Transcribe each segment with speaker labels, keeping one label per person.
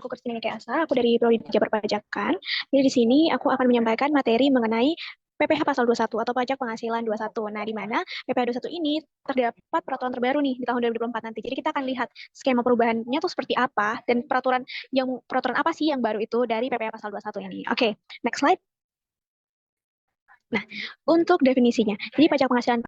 Speaker 1: aku Christine Asa, aku dari Prodi Jabur Perpajakan. Jadi di sini aku akan menyampaikan materi mengenai PPh Pasal 21 atau Pajak Penghasilan 21. Nah, di mana PPh 21 ini terdapat peraturan terbaru nih di tahun 2024 nanti. Jadi kita akan lihat skema perubahannya tuh seperti apa dan peraturan apa sih yang baru itu dari PPh Pasal 21 ini. Oke, next slide. Nah, untuk definisinya. Jadi pajak penghasilan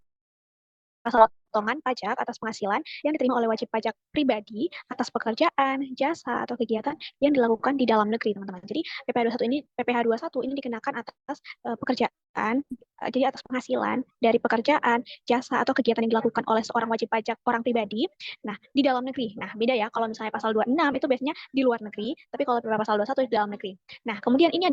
Speaker 1: pasal potongan pajak atas penghasilan yang diterima oleh wajib pajak pribadi atas pekerjaan, jasa, atau kegiatan yang dilakukan di dalam negeri, teman-teman. Jadi PPh 21 ini dikenakan atas pekerjaan, jadi atas penghasilan dari pekerjaan, jasa, atau kegiatan yang dilakukan oleh seorang wajib pajak orang pribadi. Nah, di dalam negeri. Nah, beda ya, kalau misalnya pasal 26 itu biasanya di luar negeri, tapi kalau pasal 21 di dalam negeri. Nah, kemudian ini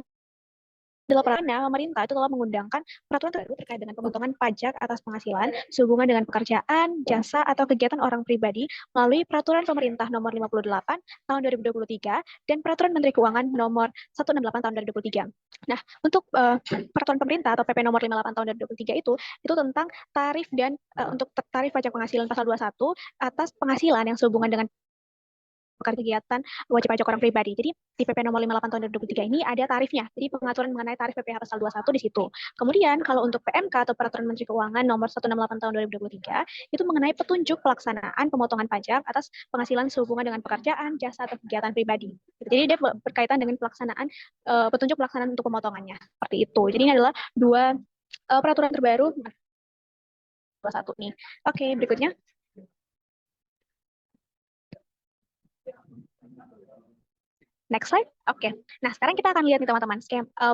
Speaker 1: dalam pemerintah itu telah mengundangkan peraturan terbaru terkait dengan pemotongan pajak atas penghasilan sehubungan dengan pekerjaan, jasa, atau kegiatan orang pribadi melalui Peraturan Pemerintah Nomor 58 Tahun 2023 dan Peraturan Menteri Keuangan Nomor 168 Tahun 2023. Nah, untuk Peraturan Pemerintah atau PP Nomor 58 Tahun 2023 itu tentang tarif dan untuk tarif pajak penghasilan pasal 21 atas penghasilan yang sehubungan dengan kegiatan wajib pajak orang pribadi. Jadi di PP nomor 58 tahun 2023 ini ada tarifnya. Jadi pengaturan mengenai tarif PPh pasal 21 di situ. Kemudian kalau untuk PMK atau Peraturan Menteri Keuangan nomor 168 tahun 2023 itu mengenai petunjuk pelaksanaan pemotongan pajak atas penghasilan sehubungan dengan pekerjaan, jasa atau kegiatan pribadi. Jadi dia berkaitan dengan pelaksanaan petunjuk pelaksanaan untuk pemotongannya. Seperti itu. Jadi ini adalah dua peraturan terbaru 21 nih. Oke, berikutnya. Next slide. Oke. Nah, sekarang kita akan lihat nih teman-teman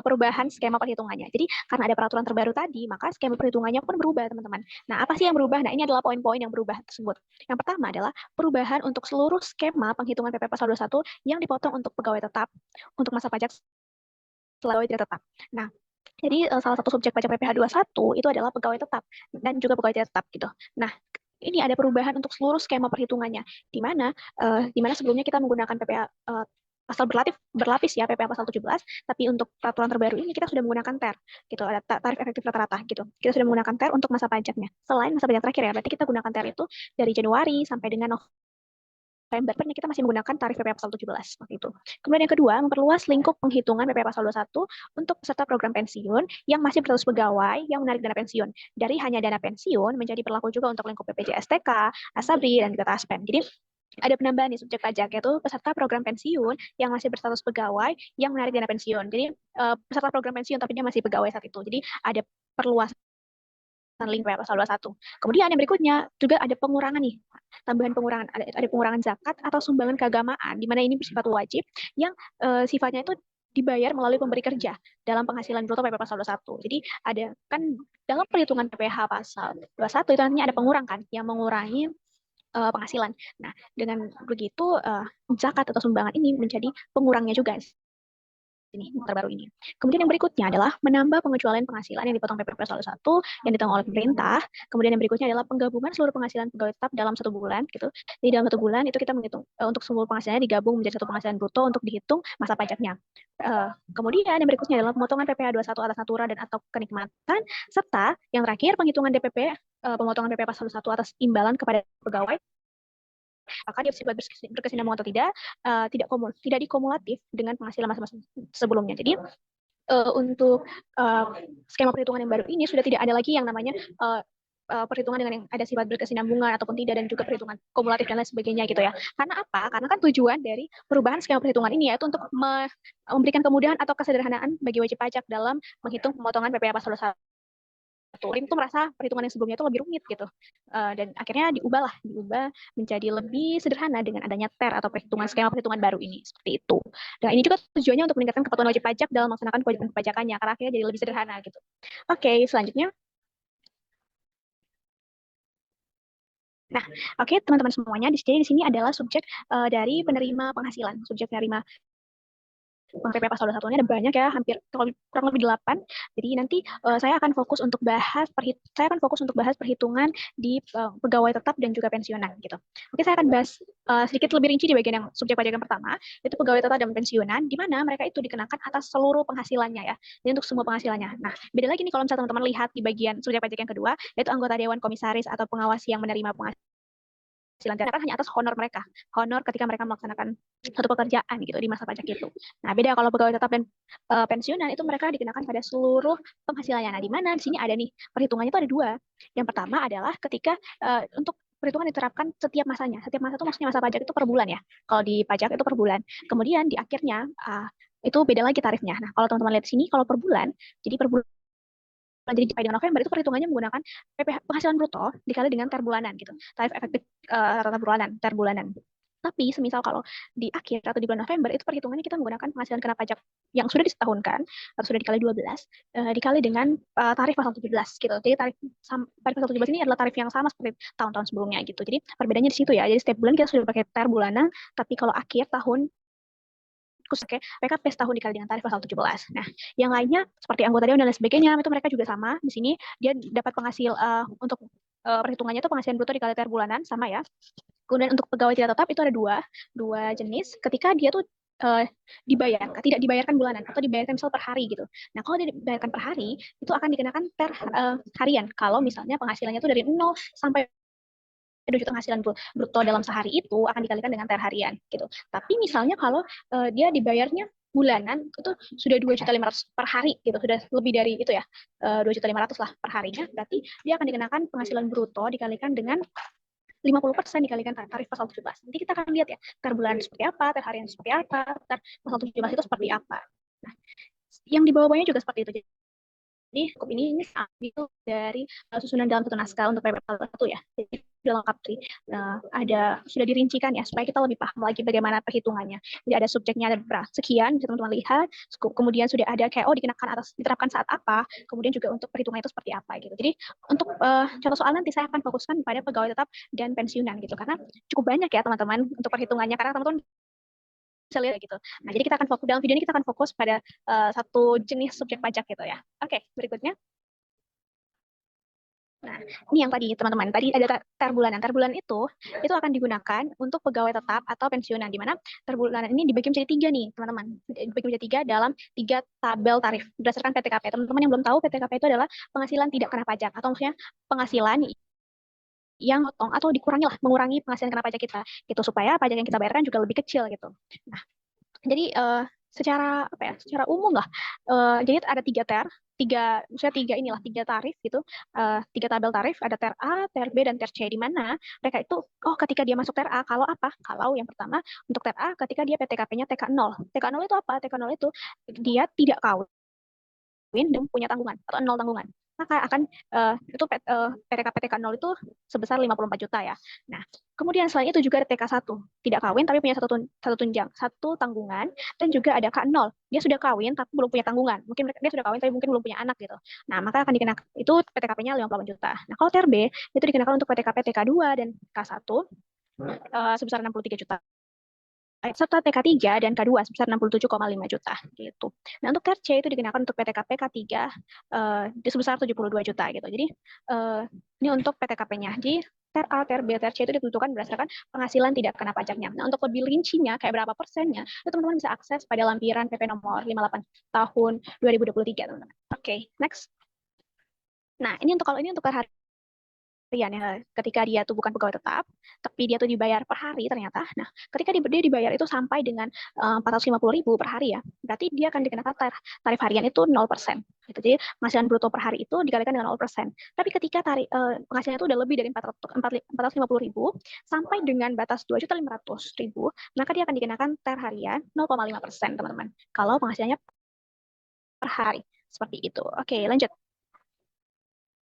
Speaker 1: perubahan skema perhitungannya. Jadi karena ada peraturan terbaru tadi, maka skema perhitungannya pun berubah, teman-teman. Nah, apa sih yang berubah? Nah, ini adalah poin-poin yang berubah tersebut. Yang pertama adalah perubahan untuk seluruh skema penghitungan PP Pasal 21 yang dipotong untuk pegawai tetap untuk masa pajak pegawai tidak tetap. Nah, jadi salah satu subjek pajak PPh 21 itu adalah pegawai tetap dan juga pegawai tidak tetap gitu. Nah, ini ada perubahan untuk seluruh skema perhitungannya, di mana sebelumnya kita menggunakan PPh pasal berlapis ya PPh pasal 17, tapi untuk peraturan terbaru ini kita sudah menggunakan TER gitu, ada tarif efektif rata-rata gitu. Kita sudah menggunakan TER untuk masa pajaknya. Selain masa pajak terakhir ya, berarti kita gunakan TER itu dari Januari sampai dengan November, kita masih menggunakan tarif PPh pasal 17 seperti itu. Kemudian yang kedua, memperluas lingkup penghitungan PPh pasal 21 untuk peserta program pensiun yang masih berstatus pegawai yang menarik dana pensiun. Dari hanya dana pensiun menjadi berlaku juga untuk lingkup BPJS TK, ASABRI, dan juga TASPEN. Jadi ada penambahan nih subjek pajak, yaitu peserta program pensiun yang masih berstatus pegawai yang menarik dana pensiun. Jadi peserta program pensiun tapi dia masih pegawai saat itu. Jadi ada perluasan link pasal 21. Kemudian yang berikutnya juga ada pengurangan nih, tambahan pengurangan, ada pengurangan zakat atau sumbangan keagamaan, di mana ini bersifat wajib yang sifatnya itu dibayar melalui pemberi kerja dalam penghasilan bruto PP pasal 21. Jadi ada kan dalam perhitungan PPh pasal 21 itu nantinya ada pengurang kan yang mengurangi penghasilan. Nah, dengan begitu zakat atau sumbangan ini menjadi pengurangnya juga ini terbaru ini. Kemudian yang berikutnya adalah menambah pengecualian penghasilan yang dipotong PPh pasal 1 yang ditanggung oleh pemerintah. Kemudian yang berikutnya adalah penggabungan seluruh penghasilan pegawai tetap dalam 1 bulan gitu. Jadi dalam 1 bulan itu kita menghitung untuk seluruh penghasilannya digabung menjadi satu penghasilan bruto untuk dihitung masa pajaknya. Kemudian yang berikutnya adalah pemotongan PPh 21 atas natura dan atau kenikmatan, serta yang terakhir penghitungan DPP, pemotongan PPh pasal 1 atas imbalan kepada pegawai maka dia bersifat berkesinambungan atau tidak dikumulatif dengan penghasilan masa-masa sebelumnya. Jadi untuk skema perhitungan yang baru ini sudah tidak ada lagi yang namanya perhitungan dengan yang ada sifat berkesinambungan ataupun tidak, dan juga perhitungan kumulatif dan lain sebagainya gitu ya. Karena apa? Karena kan tujuan dari perubahan skema perhitungan ini yaitu untuk memberikan kemudahan atau kesederhanaan bagi wajib pajak dalam menghitung pemotongan PPh pasal 1. Tim tuh merasa perhitungan yang sebelumnya itu lebih rumit gitu, dan akhirnya diubah menjadi lebih sederhana dengan adanya TER atau skema perhitungan baru ini seperti itu. Dan ini juga tujuannya untuk meningkatkan kepatuhan wajib pajak dalam melaksanakan kewajiban perpajakannya karena akhirnya jadi lebih sederhana gitu. Oke, selanjutnya. Nah, oke teman-teman semuanya, di sini adalah subjek dari penerima penghasilan, subjek penerima PPh pasal 21 ada banyak ya, hampir kurang lebih 8. Jadi nanti saya akan fokus untuk bahas perhitungan di pegawai tetap dan juga pensiunan gitu. Oke, saya akan bahas sedikit lebih rinci di bagian yang subjek pajak yang pertama, yaitu pegawai tetap dan pensiunan, di mana mereka itu dikenakan atas seluruh penghasilannya ya. Jadi untuk semua penghasilannya. Nah, beda lagi nih kalau misalnya teman-teman lihat di bagian subjek pajak yang kedua, yaitu anggota dewan komisaris atau pengawas yang menerima penghasilan kan hanya atas honor mereka, honor ketika mereka melaksanakan satu pekerjaan gitu di masa pajak itu. Nah, beda kalau pegawai tetap dan pensiunan itu mereka dikenakan pada seluruh penghasilannya. Nah, di mana di sini ada nih perhitungannya itu ada dua. Yang pertama adalah ketika untuk perhitungan diterapkan setiap masanya. Setiap masa itu maksudnya masa pajak itu per bulan ya. Kalau di pajak itu per bulan. Kemudian di akhirnya itu beda lagi tarifnya. Nah, kalau teman-teman lihat di sini kalau per bulan, jadi per bulan jadi sampai dengan November itu perhitungannya menggunakan penghasilan bruto dikali dengan ter bulanan gitu. Tarif efektif rata bulanan, ter bulanan. Tapi semisal kalau di akhir atau di bulan November itu perhitungannya kita menggunakan penghasilan kena pajak yang sudah disetahunkan atau sudah dikali 12 dikali dengan tarif pasal 17 gitu. Jadi tarif pasal 17 ini adalah tarif yang sama seperti tahun-tahun sebelumnya gitu. Jadi perbedaannya di situ ya. Jadi setiap bulan kita sudah pakai ter bulanan, tapi kalau akhir tahun pakai PKP setahun dikali dengan tarif pasal 17. Nah, yang lainnya seperti anggota dewan dan lain sebagainya itu mereka juga sama. Di sini dia dapat penghasil untuk perhitungannya itu penghasilan bruto dikali THR bulanan sama ya. Kemudian untuk pegawai tidak tetap itu ada dua jenis. Ketika dia tuh tidak dibayarkan bulanan atau dibayarkan misal per hari gitu. Nah, kalau dia dibayarkan per hari itu akan dikenakan per harian. Kalau misalnya penghasilannya itu dari 0 sampai 2 juta penghasilan bruto dalam sehari itu akan dikalikan dengan THR harian gitu. Tapi misalnya kalau dia dibayarnya bulanan itu sudah 2.500.000 per hari gitu, sudah lebih dari itu ya, 2.500.000 lah per harinya, berarti dia akan dikenakan penghasilan bruto dikalikan dengan 50% dikalikan tarif pasal 17. Nanti kita akan lihat ya, ter bulan seperti apa, ter harian seperti apa, ter pasal 17 itu seperti apa. Nah, yang di bawah-bawahnya juga seperti itu. Jadi cukup ini itu dari susunan dalam satu naskah untuk PPL 1 ya. Jadi sudah lengkap sih. Ada sudah dirincikan ya supaya kita lebih paham lagi bagaimana perhitungannya. Jadi ada subjeknya ada berapa sekian, bisa teman-teman lihat. Kemudian sudah ada kayak dikenakan atas diterapkan saat apa. Kemudian juga untuk perhitungan itu seperti apa gitu. Jadi untuk contoh soal nanti saya akan fokuskan pada pegawai tetap dan pensiunan gitu karena cukup banyak ya teman-teman untuk perhitungannya karena teman-teman bisa lihat gitu. Nah, jadi kita akan fokus dalam video ini kita akan fokus pada satu jenis subjek pajak gitu ya. Oke, berikutnya. Nah, ini yang tadi teman-teman. Tadi ada ter bulanan. Ter bulanan itu akan digunakan untuk pegawai tetap atau pensiunan. Di mana ter bulanan ini dibagi menjadi 3 nih, teman-teman. Dibagi menjadi 3 dalam 3 tabel tarif berdasarkan PTKP. Teman-teman yang belum tahu, PTKP itu adalah penghasilan tidak kena pajak atau maksudnya penghasilan yang potong atau dikurangi lah, mengurangi penghasilan kena pajak kita, gitu supaya pajak yang kita bayarkan juga lebih kecil gitu. Nah, jadi secara apa ya? Secara umum lah. Jadi ada 3 maksudnya 3 inilah 3 tarif gitu. 3 tabel tarif ada ter A, ter B dan ter C di mana mereka itu ketika dia masuk ter A kalau apa? Kalau yang pertama untuk ter A ketika dia PTKP-nya TK0. TK0 itu apa? TK0 itu dia tidak kawin dan punya tanggungan atau 0 tanggungan. Maka akan itu PTKP TK0 itu sebesar 54 juta ya. Nah, kemudian selain itu juga ada TK1, tidak kawin tapi punya satu tunjang, satu tanggungan, dan juga ada K0. Dia sudah kawin tapi belum punya tanggungan. Mungkin dia sudah kawin tapi mungkin belum punya anak gitu. Nah, maka akan dikenakan itu PTKP-nya 58 juta. Nah, kalau TRB itu dikenakan untuk PTKP TK2 dan K1 sebesar 63 juta. Serta TK3 dan K2 sebesar 67,5 juta gitu. Nah, untuk TRC itu dikenakan untuk PTKP K3 sebesar 72 juta gitu. Jadi ini untuk PTKP-nya. Jadi TER A, TER B, TER C itu ditentukan berdasarkan penghasilan tidak kena pajaknya. Nah, untuk lebih rincinya kayak berapa persennya, itu teman-teman bisa akses pada lampiran PP nomor 58 tahun 2023, teman-teman. Oke, next. Nah, ini untuk per hari harian ya, ketika dia tuh bukan pegawai tetap, tapi dia tuh dibayar per hari ternyata. Nah, ketika dia dibayar itu sampai dengan 450.000 per hari ya, berarti dia akan dikenakan tarif harian itu 0%. Gitu. Jadi penghasilan bruto per hari itu dikalikan dengan 0%. Tapi ketika penghasilannya itu udah lebih dari 450.000 sampai dengan batas 2.500.000, maka dia akan dikenakan THR harian 0,5%, teman-teman. Kalau penghasilannya per hari. Seperti itu. Oke, lanjut.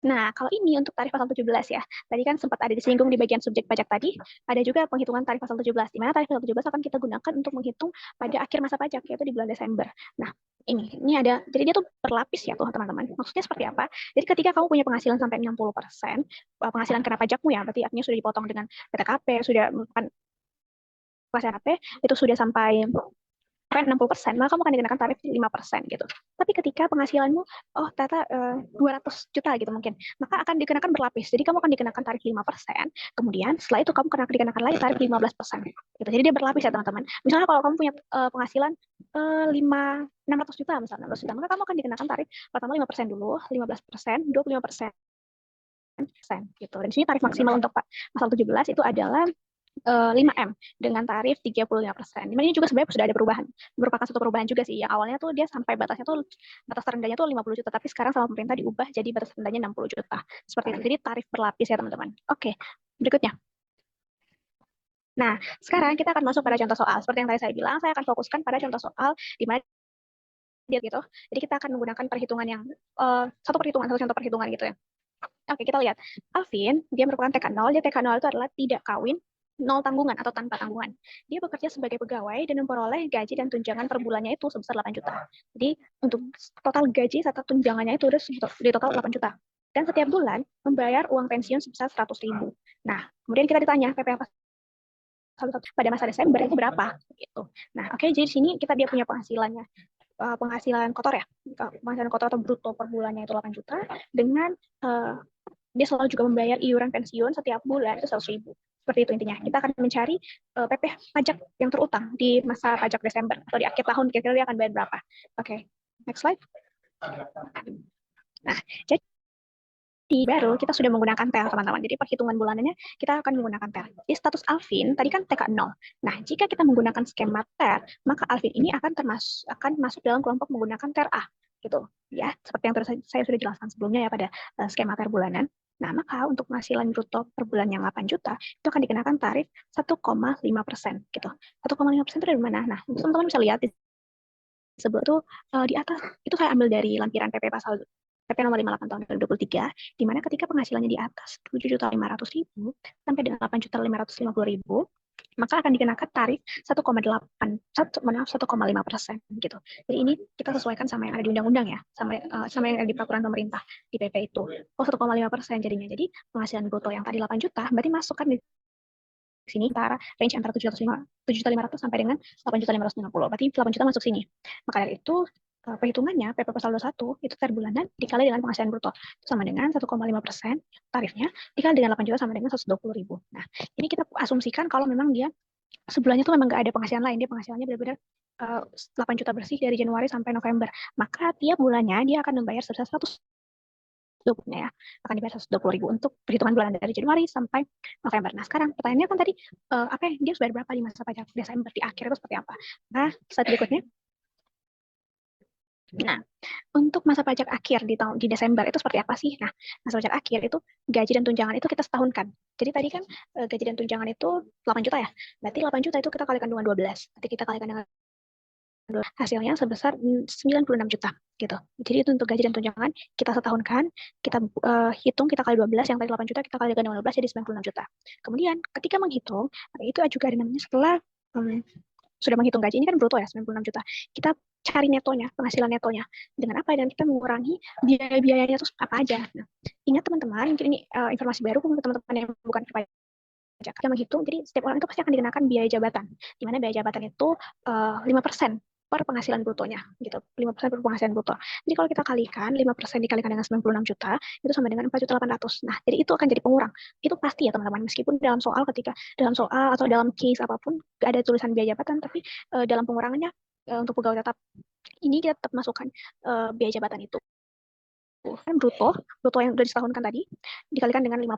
Speaker 1: Nah, kalau ini untuk tarif pasal 17 ya. Tadi kan sempat ada disinggung di bagian subjek pajak tadi, ada juga penghitungan tarif pasal 17, di mana tarif pasal 17 akan kita gunakan untuk menghitung pada akhir masa pajak, yaitu di bulan Desember. Nah, ini ada, jadi dia tuh berlapis ya tuh teman-teman. Maksudnya seperti apa? Jadi ketika kamu punya penghasilan sampai 60%, penghasilan kena pajakmu ya, berarti artinya sudah dipotong dengan PTKP, sudah bukan PTKP, itu sudah sampai 60%, maka kamu akan dikenakan tarif 5% gitu. Tapi ketika penghasilanmu, ternyata 200 juta gitu mungkin, maka akan dikenakan berlapis. Jadi kamu akan dikenakan tarif 5%, kemudian setelah itu kamu akan dikenakan lagi tarif 15%. Gitu. Jadi dia berlapis ya teman-teman. Misalnya kalau kamu punya penghasilan 600 juta misalnya, 600 juta, maka kamu akan dikenakan tarif pertama 5% dulu, 15%, 25%. Gitu. Dan di sini tarif maksimal untuk pasal 17 itu adalah 5M dengan tarif 35%. Dimana ini juga sebenarnya sudah ada perubahan. Merupakan satu perubahan juga sih. Yang awalnya tuh dia sampai batasnya tuh batas terendahnya tuh 50 juta, tapi sekarang sama pemerintah diubah jadi batas terendahnya 60 juta. Seperti itu. Jadi tarif berlapis ya teman-teman. Oke, berikutnya. Nah, sekarang kita akan masuk pada contoh soal. Seperti yang tadi saya bilang, saya akan fokuskan pada contoh soal di mana dia gitu. Jadi kita akan menggunakan perhitungan yang satu contoh perhitungan gitu ya. Oke, kita lihat. Alvin, dia merupakan TK0. Dia TK0 itu adalah tidak kawin, nol tanggungan atau tanpa tanggungan. Dia bekerja sebagai pegawai dan memperoleh gaji dan tunjangan per bulannya itu sebesar 8 juta. Jadi untuk total gaji serta tunjangannya itu udah di total 8 juta. Dan setiap bulan membayar uang pensiun sebesar 100.000. Nah, kemudian kita ditanya PPh pada masa Desember itu berapa gitu. Nah, oke, jadi di sini kita dia punya penghasilannya penghasilan kotor ya, penghasilan kotor atau bruto per bulannya itu 8 juta dengan dia selalu juga membayar iuran pensiun setiap bulan itu 100.000. Seperti itu intinya. Kita akan mencari PP pajak yang terutang di masa pajak Desember atau di akhir tahun kira-kira dia akan bayar berapa. Oke, next slide. Nah, jadi baru kita sudah menggunakan TEL teman-teman. Jadi perhitungan bulanannya kita akan menggunakan TEL. Di status Alvin tadi kan TK0. Nah, jika kita menggunakan skema TEL, maka Alvin ini akan masuk dalam kelompok menggunakan TEL A gitu ya. Seperti yang saya sudah jelaskan sebelumnya ya pada skema TEL bulanan. Nah, maka untuk penghasilan bruto per bulan yang 8 juta itu akan dikenakan tarif 1,5% gitu. 1,5% itu dari mana? Nah, teman-teman bisa lihat di sebelah tuh di atas itu saya ambil dari lampiran PP pasal PP nomor 58 tahun 2023, di mana ketika penghasilannya di atas 7.500.000 sampai dengan 8.550.000, maka akan dikenakan tarif 1,5% gitu. Jadi ini kita sesuaikan sama yang ada di undang-undang ya, sama yang ada di peraturan pemerintah di PP itu. 1,5% jadinya. Jadi penghasilan bruto yang tadi 8 juta, berarti masukkan di sini antara range antara 7.500 sampai dengan 8.550. Berarti 8 juta masuk sini. Maka dari itu perhitungannya PP pasal 21 itu per bulanan dikali dengan penghasilan bruto itu sama dengan 1,5% tarifnya dikali dengan 8 juta sama dengan 120.000. Nah, ini kita asumsikan kalau memang dia sebulannya tuh memang nggak ada penghasilan lain, dia penghasilannya benar-benar 8 juta bersih dari Januari sampai November. Maka tiap bulannya dia akan membayar sebesar 120 ya, akan dibayar 120.000 untuk perhitungan bulan dari Januari sampai November. Nah, sekarang pertanyaannya kan tadi apa ya, dia sudah berapa di masa pajak Desember di akhir itu seperti apa? Nah, slide berikutnya. Nah, untuk masa pajak akhir di Desember itu seperti apa sih? Nah, masa pajak akhir itu gaji dan tunjangan itu kita setahunkan. Jadi tadi kan gaji dan tunjangan itu 8 juta ya. Berarti 8 juta itu kita kalikan dengan 12. Nanti kita kalikan dengan hasilnya sebesar 96 juta gitu. Jadi itu untuk gaji dan tunjangan kita setahunkan, kita hitung, kita kali 12, yang tadi 8 juta kita kalikan dengan 12 jadi 96 juta. Kemudian ketika menghitung, itu juga ada namanya setelah sudah menghitung gaji, ini kan bruto ya 96 juta. Kita cari netonya, penghasilan netonya. Dengan apa? Dan kita mengurangi biaya-biayanya itu apa aja. Nah, ingat teman-teman, mungkin ini informasi baru untuk teman-teman yang bukan pajak. Kita menghitung, jadi setiap orang itu pasti akan dikenakan biaya jabatan. Di mana biaya jabatan itu 5% per penghasilan brutonya gitu. 5% per penghasilan bruto. Jadi kalau kita kalikan 5% dikalikan dengan 96 juta itu sama dengan 4.800.000. Nah, jadi itu akan jadi pengurang. Itu pasti ya teman-teman, meskipun dalam soal atau dalam case apapun gak ada tulisan biaya jabatan, tapi dalam pengurangannya untuk pegawai tetap ini kita tetap masukkan biaya jabatan itu. Kan bruto yang sudah disetahunkan tadi dikalikan dengan 5%.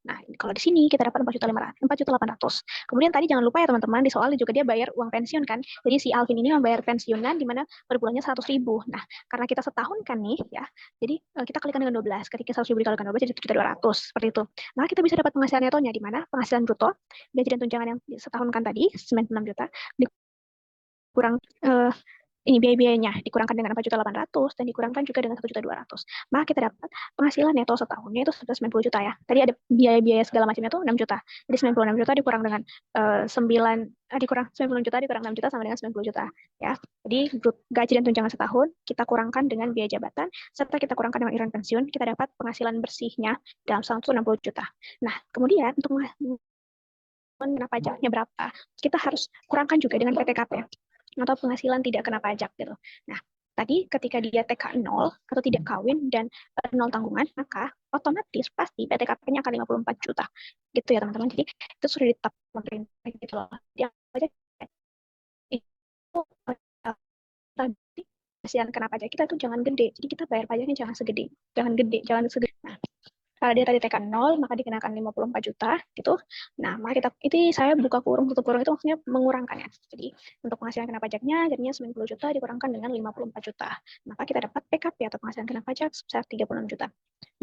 Speaker 1: Nah, kalau di sini kita dapat 4.800.000. Kemudian tadi jangan lupa ya teman-teman, di soal juga dia bayar uang pensiun kan. Jadi si Alvin ini membayar pensiunan di mana per bulannya 100.000. Nah, karena kita setahun kan nih ya. Jadi kita kalikan dengan 12. Ketika 100.000 dikalikan 12 jadi 7.200 seperti itu. Nah, kita bisa dapat penghasilan netonya di mana penghasilan bruto gaji dan tunjangan yang setahunkan tadi 96 juta dikurang ini biaya-biayanya dikurangkan dengan 4.800.000 dan dikurangkan juga dengan 1.200.000. Maka kita dapat penghasilan neto setahunnya itu sudah 90 juta ya. Tadi ada biaya-biaya segala macamnya itu 6 juta. Jadi 96 juta dikurang dengan 90 juta dikurang 6 juta sama dengan 90 juta ya. Jadi gaji dan tunjangan setahun kita kurangkan dengan biaya jabatan serta kita kurangkan dengan iuran pensiun, kita dapat penghasilan bersihnya dalam 160 juta. Nah, kemudian untuk pajaknya berapa? Kita harus kurangkan juga dengan PTKP atau penghasilan tidak kena pajak gitu. Nah, tadi ketika dia TK0 atau tidak kawin dan 0 tanggungan, maka otomatis pasti PTKP-nya akan 54 juta. Gitu ya teman-teman. Jadi itu sudah ditetapkan pemerintah gitu loh. Yang pajak itu tadi penghasilan kena pajak kita tuh jangan gede. Jadi kita bayar pajaknya jangan segede. Jangan gede. Nah, Karena dia tadi TK 0, maka dikenakan 54 juta gitu. Nah, maka ini saya buka kurung, tutup kurung itu maksudnya mengurangkannya. Jadi untuk penghasilan kena pajaknya jadinya 90 juta dikurangkan dengan 54 juta. Maka kita dapat PKP atau penghasilan kena pajak sebesar 36 juta.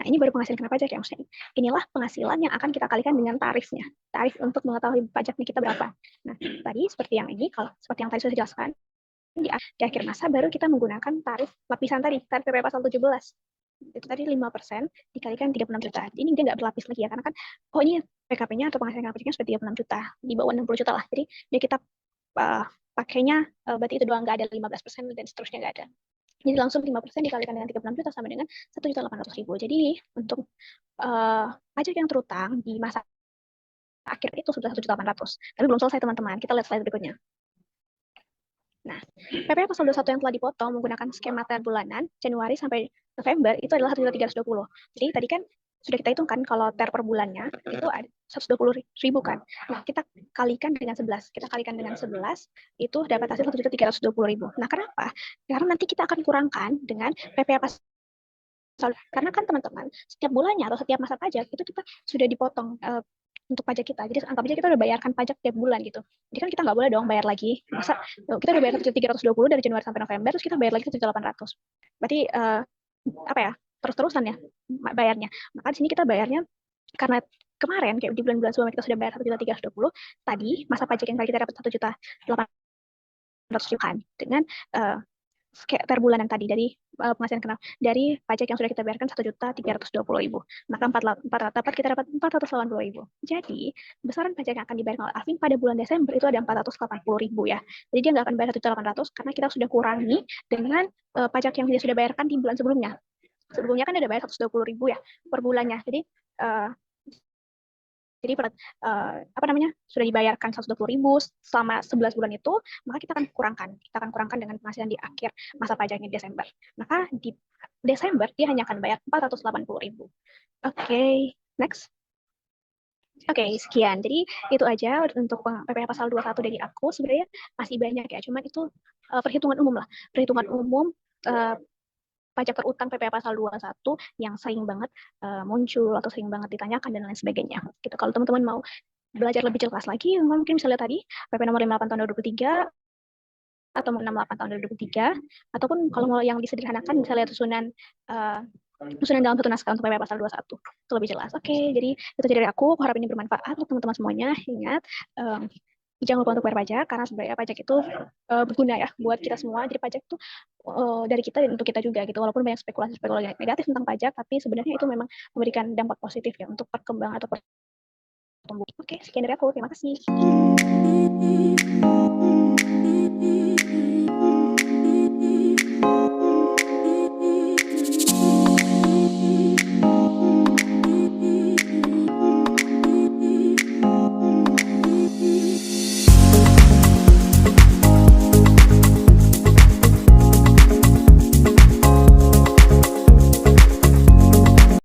Speaker 1: Nah, ini baru penghasilan kena pajak ya, maksudnya inilah penghasilan yang akan kita kalikan dengan tarifnya. Tarif untuk mengetahui pajaknya kita berapa. Nah, tadi seperti yang ini, kalau seperti yang tadi sudah dijelaskan, di akhir masa baru kita menggunakan tarif lapisan tadi, tarif PPh pasal 17. Itu tadi 5% dikalikan 36 juta. Ini dia nggak berlapis lagi ya, karena kan, oh ini PKP-nya atau penghasilan kena pajaknya sudah 36 juta, di bawah 60 juta lah. Jadi dia kita pakainya berarti itu doang, nggak ada 15% dan seterusnya nggak ada. Jadi langsung 5% dikalikan dengan 36 juta sama dengan 1.800.000. Jadi untuk pajak yang terutang di masa akhir itu sudah 1.800.000. Tapi belum selesai teman-teman. Kita lihat slide berikutnya. Nah, PPh pasal 21 yang telah dipotong menggunakan skema THR bulanan Januari sampai November itu adalah 1.320. Jadi tadi kan sudah kita hitungkan kalau THR per bulannya itu ada 120.000 kan. Nah, kita kalikan dengan 11. Kita kalikan dengan 11 itu dapat hasil 1.320.000. Nah, kenapa? Karena nanti kita akan kurangkan dengan PPh pasal, karena kan teman-teman setiap bulannya atau setiap masa pajak itu kita sudah dipotong untuk pajak kita. Jadi anggap aja kita udah bayarkan pajak tiap bulan gitu. Jadi kan kita nggak boleh dong bayar lagi. Masa kita udah bayar 1.320 dari Januari sampai November, terus kita bayar lagi 1.800. Berarti apa ya? Terus-terusan ya bayarnya. Maka di sini kita bayarnya karena kemarin kayak di bulan-bulan sebelumnya kita sudah bayar 1.320, tadi masa pajak yang tadi kita dapat 1.800.000 kan dengan kayak per bulanan tadi dari penghasilan kena dari pajak yang sudah kita bayarkan 1.320.000. Maka 4 dapat kita dapat 480.000. Jadi besaran pajak yang akan dibayar oleh Alvin pada bulan Desember itu ada 480.000 ya. Jadi dia nggak akan bayar 1.800 karena kita sudah kurangi dengan pajak yang dia sudah bayarkan di bulan sebelumnya. Sebelumnya kan ada bayar 120.000 ya per bulannya. Jadi apa namanya sudah dibayarkan 120.000 selama 11 bulan itu, maka kita akan kurangkan dengan penghasilan di akhir masa pajaknya Desember. Maka di Desember dia hanya akan bayar 480.000. Oke, next. Oke, sekian. Jadi itu aja untuk PPh pasal 21 dari aku. Sebenarnya masih banyak ya, cuman itu perhitungan umum lah. Perhitungan umum pajak terutang PPh pasal 21 yang sering banget muncul atau sering banget ditanyakan dan lain sebagainya. Gitu. Kalau teman-teman mau belajar lebih jelas lagi, mungkin bisa lihat tadi PP nomor 58 tahun 2023 atau 68 tahun 2023, ataupun kalau mau yang disederhanakan bisa lihat susunan dalam satu naskah untuk PPh pasal 21. Itu lebih jelas. Oke, jadi itu dari aku. Harap ini bermanfaat untuk teman-teman semuanya. Ingat, jangan lupa untuk bayar pajak, karena sebenarnya pajak itu berguna ya buat kita semua. Jadi pajak itu dari kita dan untuk kita juga gitu. Walaupun banyak spekulasi negatif tentang pajak, tapi sebenarnya itu memang memberikan dampak positif ya untuk perkembangan atau pertumbuhan. Oke, sekian dari aku. Terima kasih.